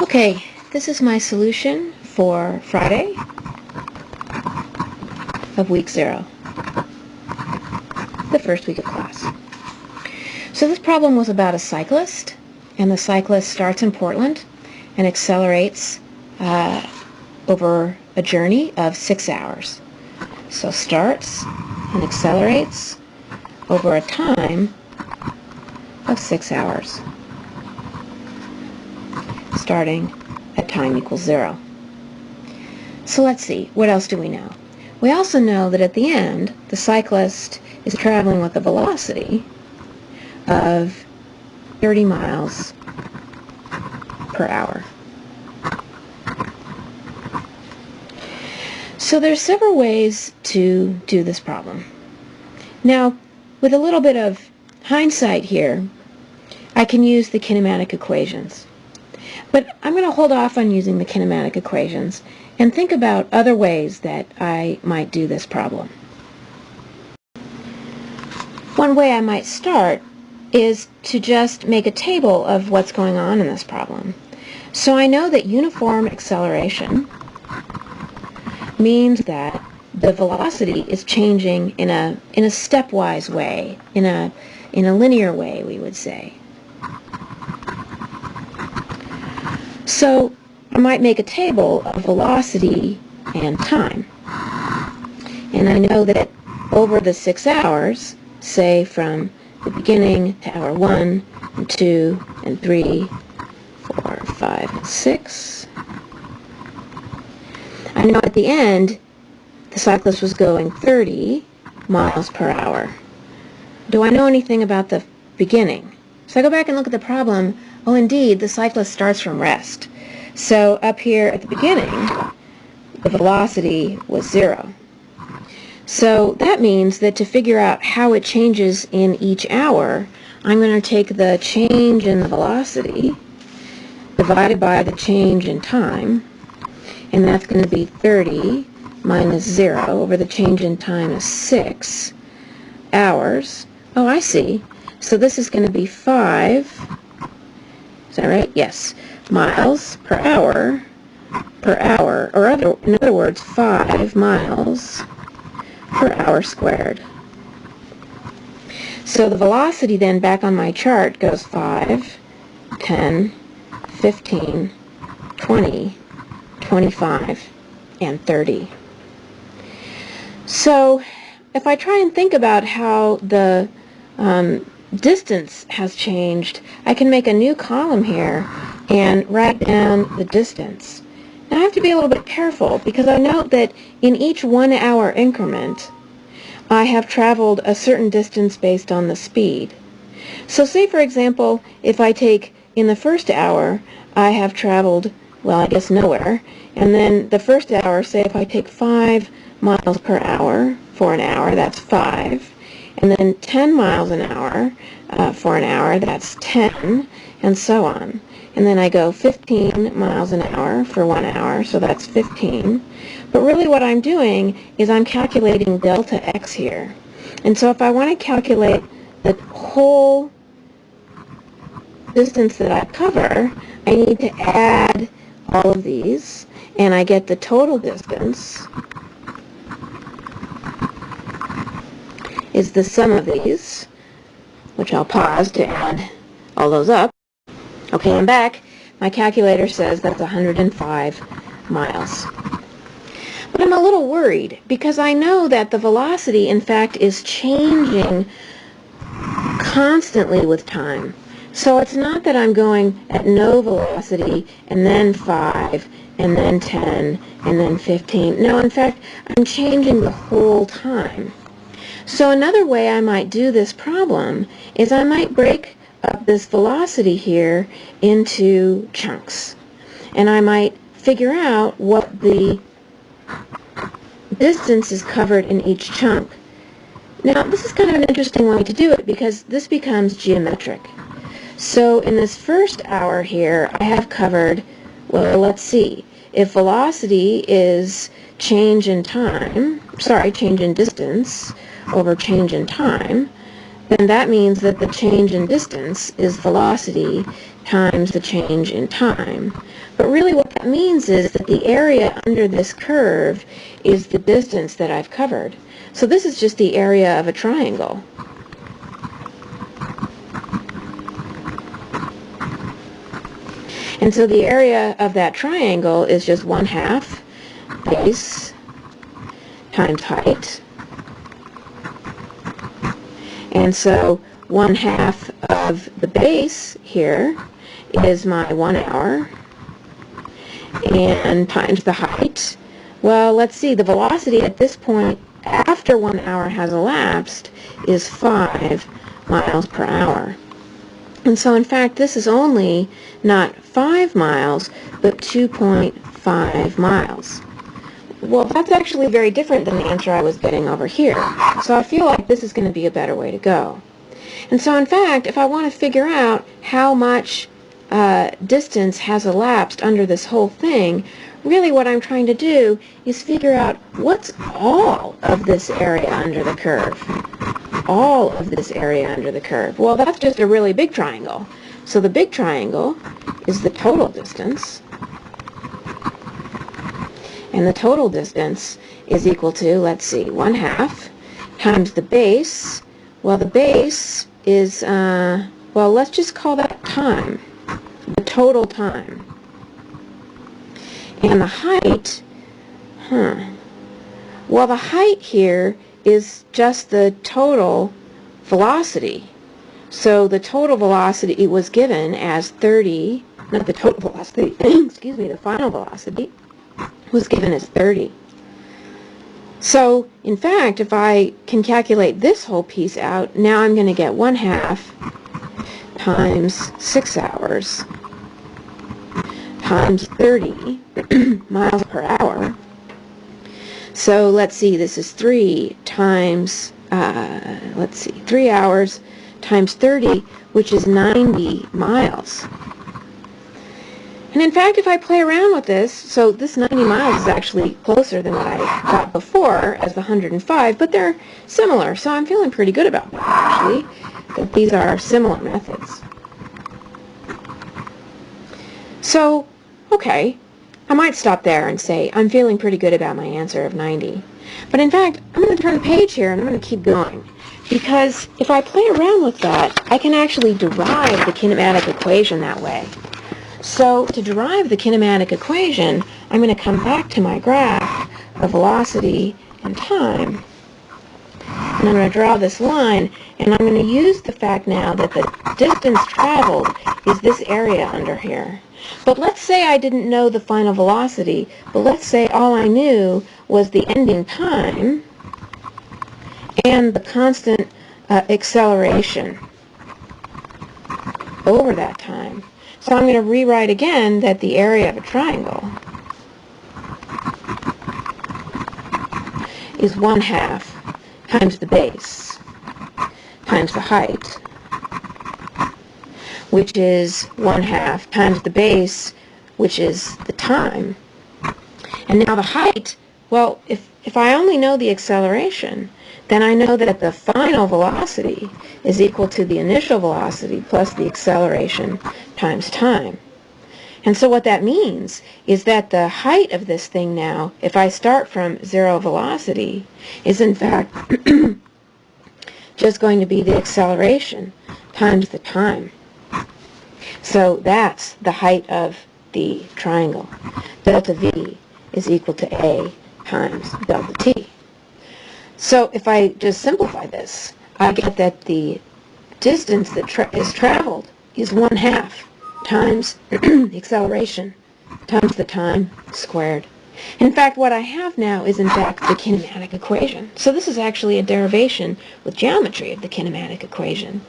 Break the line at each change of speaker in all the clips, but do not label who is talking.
Okay, this is my solution for Friday of week 0, the first week of class. So this problem was about a cyclist, and the cyclist starts in Portland and accelerates over a journey of 6 hours. So starts and accelerates over a time of 6 hours, starting at time equals 0. So let's see, what else do we know? We also know that at the end, the cyclist is traveling with a velocity of 30 miles per hour. So there's several ways to do this problem. Now, with a little bit of hindsight here, I can use the kinematic equations. But I'm going to hold off on using the kinematic equations and think about other ways that I might do this problem. One way I might start is to just make a table of what's going on in this problem. So I know that uniform acceleration means that the velocity is changing in a stepwise way, in a linear way, we would say. So I might make a table of velocity and time. And I know that over the 6 hours, say from the beginning to hour 1 and 2 and 3, 4, 5, and 6, I know at the end the cyclist was going 30 miles per hour. Do I know anything about the beginning? So I go back and look at the problem. Oh, indeed, the cyclist starts from rest. So up here at the beginning, the velocity was 0. So that means that to figure out how it changes in each hour, I'm going to take the change in the velocity divided by the change in time, and that's going to be 30 minus 0 over the change in time is 6 hours. Oh, I see. So this is going to be 5, is that right? Yes. Miles per hour, or in other words, 5 miles per hour squared. So the velocity then back on my chart goes 5, 10, 15, 20, 25, and 30. So if I try and think about how the distance has changed, I can make a new column here and write down the distance. Now I have to be a little bit careful because I note that in each 1 hour increment I have traveled a certain distance based on the speed. So say for example, if I take in the first hour I have traveled, well, I guess nowhere, and then the first hour, say if I take 5 miles per hour for an hour, that's 5, and then 10 miles an hour for an hour, that's 10, and so on. And then I go 15 miles an hour for 1 hour, so that's 15. But really what I'm doing is I'm calculating delta x here. And so if I want to calculate the whole distance that I cover, I need to add all of these, and I get the total distance is the sum of these, which I'll pause to add all those up. Okay, I'm back. My calculator says that's 105 miles. But I'm a little worried because I know that the velocity, in fact, is changing constantly with time. So it's not that I'm going at no velocity and then 5 and then 10 and then 15. No, in fact, I'm changing the whole time. So another way I might do this problem is I might break up this velocity here into chunks. And I might figure out what the distance is covered in each chunk. Now, this is kind of an interesting way to do it because this becomes geometric. So in this first hour here, I have covered, well, let's see, if velocity is change in distance over change in time, then that means that the change in distance is velocity times the change in time. But really what that means is that the area under this curve is the distance that I've covered. So this is just the area of a triangle. And so the area of that triangle is just 1/2 base times height. And so 1/2 of the base here is my 1 hour, and times the height. Well, let's see, the velocity at this point after 1 hour has elapsed is 5 miles per hour. And so in fact this is only not 5 miles, but 2.5 miles. Well, that's actually very different than the answer I was getting over here. So I feel like this is going to be a better way to go. And so in fact, if I want to figure out how much distance has elapsed under this whole thing, really what I'm trying to do is figure out what's all of this area under the curve. All of this area under the curve. Well, that's just a really big triangle. So the big triangle is the total distance. And the total distance is equal to, let's see, 1/2 times the base. Well, the base is, well, let's just call that time, the total time. And the height, well, the height here is just the total velocity. So the total velocity was given as 30, not the total velocity, excuse me, the final velocity was given as 30. So, in fact, if I can calculate this whole piece out, now I'm going to get 1/2 times 6 hours times 30 miles per hour. So let's see, this is 3 times, 3 hours times 30, which is 90 miles. And in fact, if I play around with this, so this 90 miles is actually closer than what I got before as the 105, but they're similar, so I'm feeling pretty good about that, actually, that these are similar methods. So, okay, I might stop there and say I'm feeling pretty good about my answer of 90. But in fact, I'm going to turn the page here and I'm going to keep going. Because if I play around with that, I can actually derive the kinematic equation that way. So to derive the kinematic equation, I'm going to come back to my graph of velocity and time. And I'm going to draw this line, and I'm going to use the fact now that the distance traveled is this area under here. But let's say I didn't know the final velocity, but let's say all I knew was the ending time and the constant acceleration over that time. So I'm going to rewrite again that the area of a triangle is 1/2 times the base times the height, which is 1/2 times the base, which is the time. And now the height, well, if I only know the acceleration, then I know that the final velocity is equal to the initial velocity plus the acceleration times time. And so what that means is that the height of this thing now, if I start from 0 velocity, is in fact just going to be the acceleration times the time. So that's the height of the triangle. Delta V is equal to A times delta T. So if I just simplify this, I get that the distance that is traveled is 1/2 times the acceleration times the time squared. In fact, what I have now is in fact the kinematic equation. So this is actually a derivation with geometry of the kinematic equation.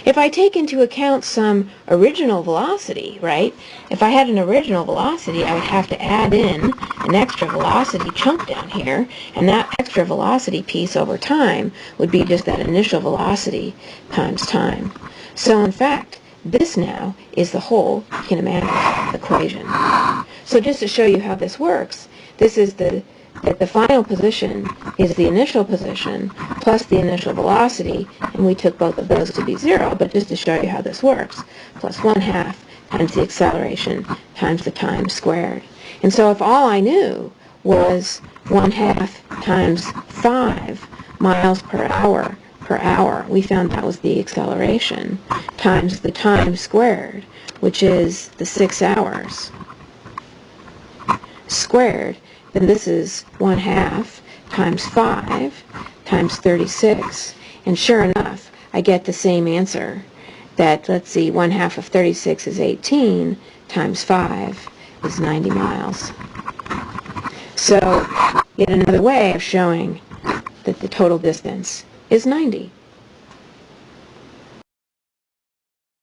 If I take into account some original velocity, right? If I had an original velocity, I would have to add in an extra velocity chunk down here, and that extra velocity piece over time would be just that initial velocity times time. So in fact, this now is the whole kinematic equation. So just to show you how this works, this is that the final position is the initial position plus the initial velocity, and we took both of those to be 0, but just to show you how this works, plus 1/2 times the acceleration times the time squared. And so if all I knew was 1/2 times 5 miles per hour, we found that was the acceleration, times the time squared, which is the 6 hours squared, then this is 1/2 times 5 times 36. And sure enough, I get the same answer. That, let's see, 1/2 of 36 is 18, times 5 is 90 miles. So, yet another way of showing that the total distance is 90.